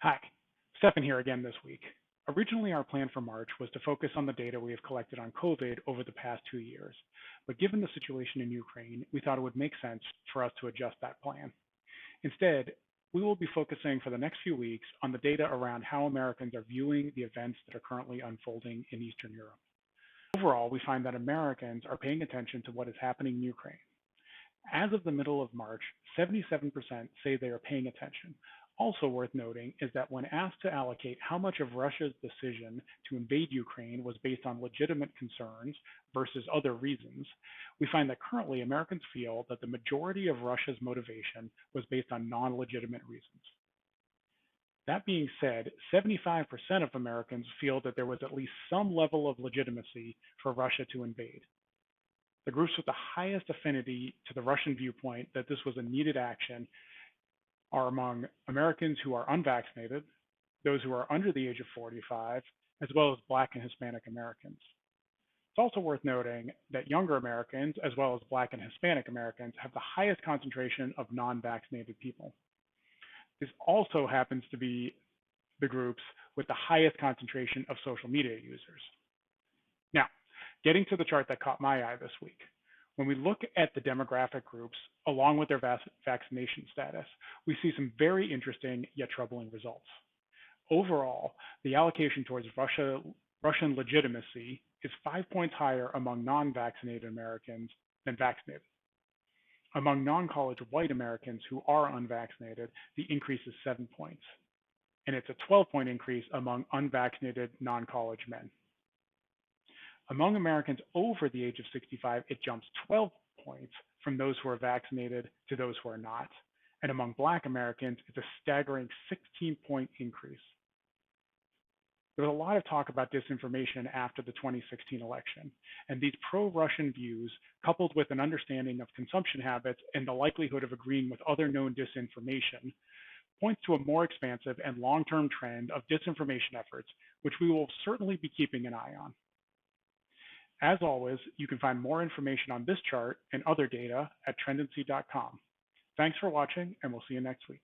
Hi, Stefan here again this week. Originally, our plan for March was to focus on the data we have collected on COVID over the past 2 years, but given the situation in Ukraine, we thought it would make sense for us to adjust that plan. Instead, we will be focusing for the next few weeks on the data around how Americans are viewing the events that are currently unfolding in Eastern Europe. Overall, we find that Americans are paying attention to what is happening in Ukraine. As of the middle of March, 77% say they are paying attention. Also worth noting is that when asked to allocate how much of Russia's decision to invade Ukraine was based on legitimate concerns versus other reasons, we find that currently Americans feel that the majority of Russia's motivation was based on non-legitimate reasons. That being said, 75% of Americans feel that there was at least some level of legitimacy for Russia to invade. The groups with the highest affinity to the Russian viewpoint that this was a needed action are among Americans who are unvaccinated, those who are under the age of 45, as well as Black and Hispanic Americans. It's also worth noting that younger Americans, as well as Black and Hispanic Americans, have the highest concentration of non-vaccinated people. This also happens to be the groups with the highest concentration of social media users. Now, getting to the chart that caught my eye this week. When we look at the demographic groups along with their vaccination status, we see some very interesting yet troubling results. Overall, the allocation towards Russian legitimacy is 5 points higher among non-vaccinated Americans than vaccinated. Among non-college white Americans who are unvaccinated, the increase is 7 points, and it's a 12-point increase among unvaccinated non-college men. Among Americans over the age of 65, it jumps 12 points from those who are vaccinated to those who are not. And among Black Americans, it's a staggering 16-point increase. There was a lot of talk about disinformation after the 2016 election, and these pro-Russian views, coupled with an understanding of consumption habits and the likelihood of agreeing with other known disinformation, points to a more expansive and long-term trend of disinformation efforts, which we will certainly be keeping an eye on. As always, you can find more information on this chart and other data at Trendency.com. Thanks for watching, and we'll see you next week.